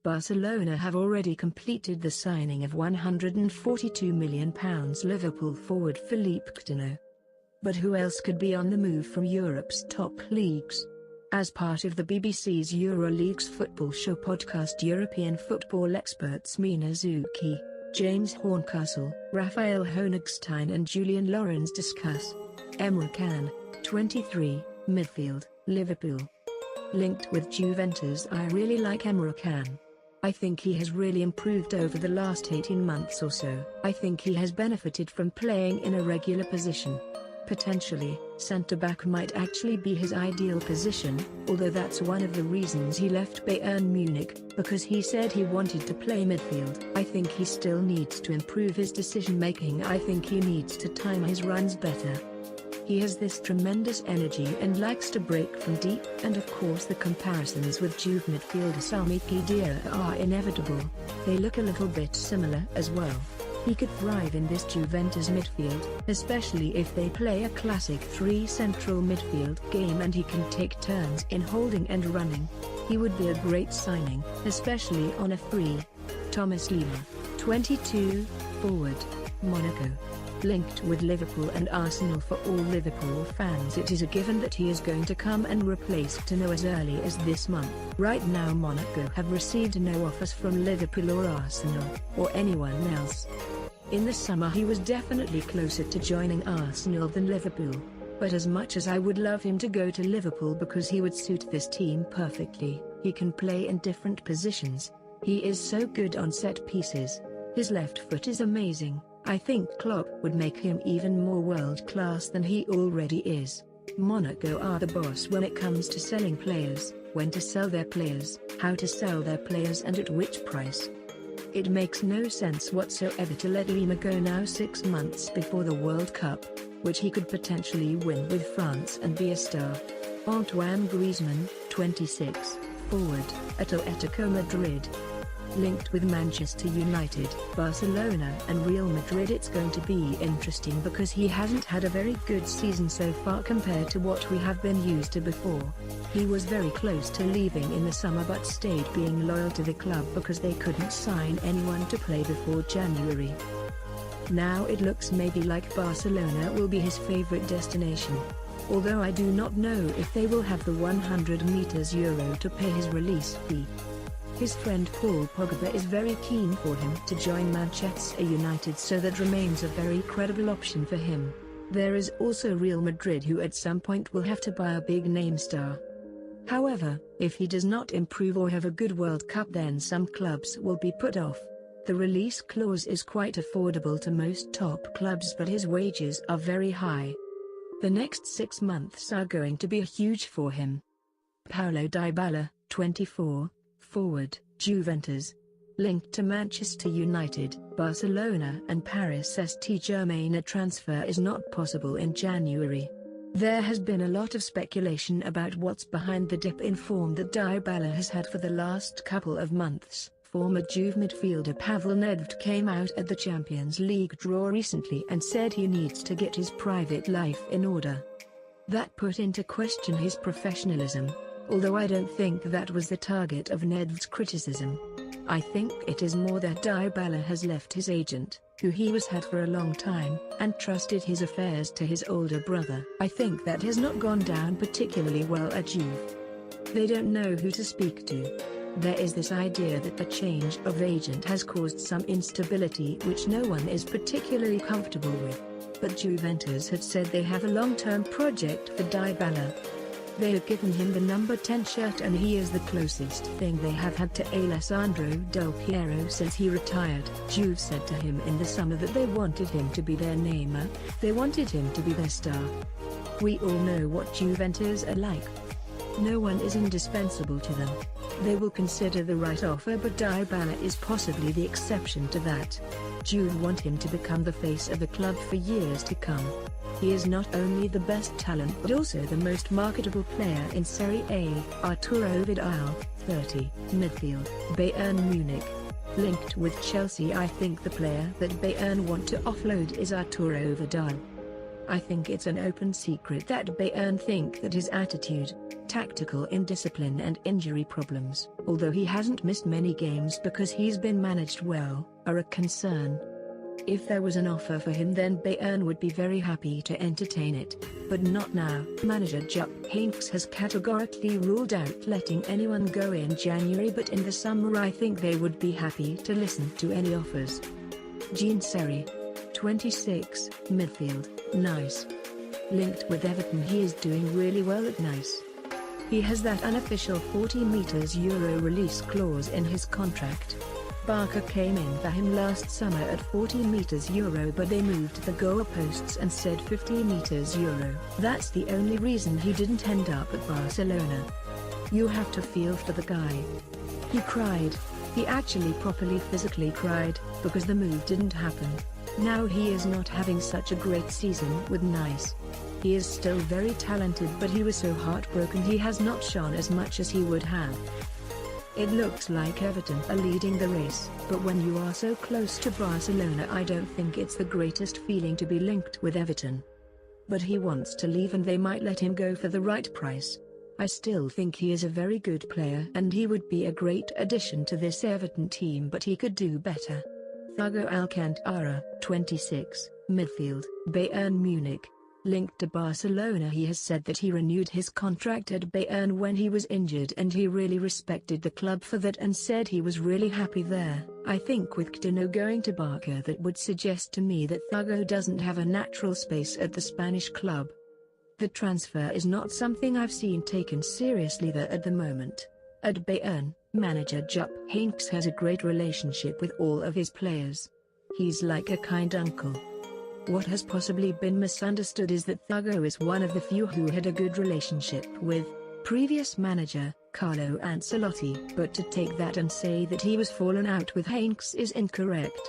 Barcelona have already completed the signing of £142 million Liverpool forward Philippe Coutinho. But who else could be on the move from Europe's top leagues? As part of the BBC's EuroLeague's football show podcast, European football experts Mina Zuki, James Horncastle, Raphael Honigstein and Julian Lorenz discuss Emre Can, 23, midfield, Liverpool. Linked with Juventus. I really like Emre Can. I think he has really improved over the last 18 months or so. I think he has benefited from playing in a regular position. Potentially, centre-back might actually be his ideal position, although that's one of the reasons he left Bayern Munich, because he said he wanted to play midfield. I think he still needs to improve his decision-making. I think he needs to time his runs better. He has this tremendous energy and likes to break from deep, and of course the comparisons with Juve midfielder Sami Khedira are inevitable. They look a little bit similar as well. He could thrive in this Juventus midfield, especially if they play a classic 3 central midfield game and he can take turns in holding and running. He would be a great signing, especially on a free. Thomas Lemar, 22, forward, Monaco. Linked with Liverpool and Arsenal. For all Liverpool fans, it is a given that he is going to come and replace Coutinho as early as this month. Right now Monaco have received no offers from Liverpool or Arsenal, or anyone else. In the summer he was definitely closer to joining Arsenal than Liverpool. But as much as I would love him to go to Liverpool because he would suit this team perfectly, he can play in different positions. He is so good on set pieces. His left foot is amazing. I think Klopp would make him even more world-class than he already is. Monaco are the boss when it comes to selling players, when to sell their players, how to sell their players and at which price. It makes no sense whatsoever to let Lemar go now 6 months before the World Cup, which he could potentially win with France and be a star. Antoine Griezmann, 26, forward, Atletico Madrid. Linked with Manchester United, Barcelona and Real Madrid. It's going to be interesting because he hasn't had a very good season so far compared to what we have been used to before. He was very close to leaving in the summer but stayed being loyal to the club because they couldn't sign anyone to play before January. Now it looks maybe like Barcelona will be his favorite destination. Although I do not know if they will have the €100 to pay his release fee. His friend Paul Pogba is very keen for him to join Manchester United, so that remains a very credible option for him. There is also Real Madrid, who at some point will have to buy a big name star. However, if he does not improve or have a good World Cup, then some clubs will be put off. The release clause is quite affordable to most top clubs, but his wages are very high. The next 6 months are going to be huge for him. Paulo Dybala, 24, forward, Juventus. Linked to Manchester United, Barcelona and Paris Saint-Germain. A transfer is not possible in January. There has been a lot of speculation about what's behind the dip in form that Dybala has had for the last couple of months. Former Juve midfielder Pavel Nedved came out at the Champions League draw recently and said he needs to get his private life in order. That put into question his professionalism, although I don't think that was the target of Nedved's criticism. I think it is more that Dybala has left his agent, who he was had for a long time, and trusted his affairs to his older brother. I think that has not gone down particularly well at Juve. They don't know who to speak to. There is this idea that the change of agent has caused some instability which no one is particularly comfortable with. But Juventus have said they have a long-term project for Dybala. They have given him the number 10 shirt and he is the closest thing they have had to Alessandro Del Piero since he retired. Juve said to him in the summer that they wanted him to be their Neymar, they wanted him to be their star. We all know what Juventus are like. No one is indispensable to them. They will consider the right offer, but Dybala is possibly the exception to that. Juve want him to become the face of the club for years to come. He is not only the best talent but also the most marketable player in Serie A. Arturo Vidal, 30, midfield, Bayern Munich. Linked with Chelsea. I think the player that Bayern want to offload is Arturo Vidal. I think it's an open secret that Bayern think that his attitude, tactical indiscipline and injury problems, although he hasn't missed many games because he's been managed well, are a concern. If there was an offer for him, then Bayern would be very happy to entertain it, but not now. Manager Jupp Heynckes has categorically ruled out letting anyone go in January, but in the summer I think they would be happy to listen to any offers. Jean Serry, 26, midfield, Nice. Linked with Everton, he is doing really well at Nice. He has that unofficial 40 €40 release clause in his contract. Barca came in for him last summer at 40 €40, but they moved the goalposts and said 50 €50. That's the only reason he didn't end up at Barcelona. You have to feel for the guy. He cried. He actually properly physically cried, because the move didn't happen. Now he is not having such a great season with Nice. He is still very talented, but he was so heartbroken he has not shone as much as he would have. It looks like Everton are leading the race, but when you are so close to Barcelona, I don't think it's the greatest feeling to be linked with Everton. But he wants to leave and they might let him go for the right price. I still think he is a very good player and he would be a great addition to this Everton team, but he could do better. Thiago Alcantara, 26, midfield, Bayern Munich. Linked to Barcelona, he has said that he renewed his contract at Bayern when he was injured and he really respected the club for that and said he was really happy there. I think with Coutinho going to Barca, that would suggest to me that Thiago doesn't have a natural space at the Spanish club. The transfer is not something I've seen taken seriously there at the moment. At Bayern, manager Jupp Heynckes has a great relationship with all of his players. He's like a kind uncle. What has possibly been misunderstood is that Thiago is one of the few who had a good relationship with previous manager Carlo Ancelotti, but to take that and say that he was fallen out with Heynckes is incorrect.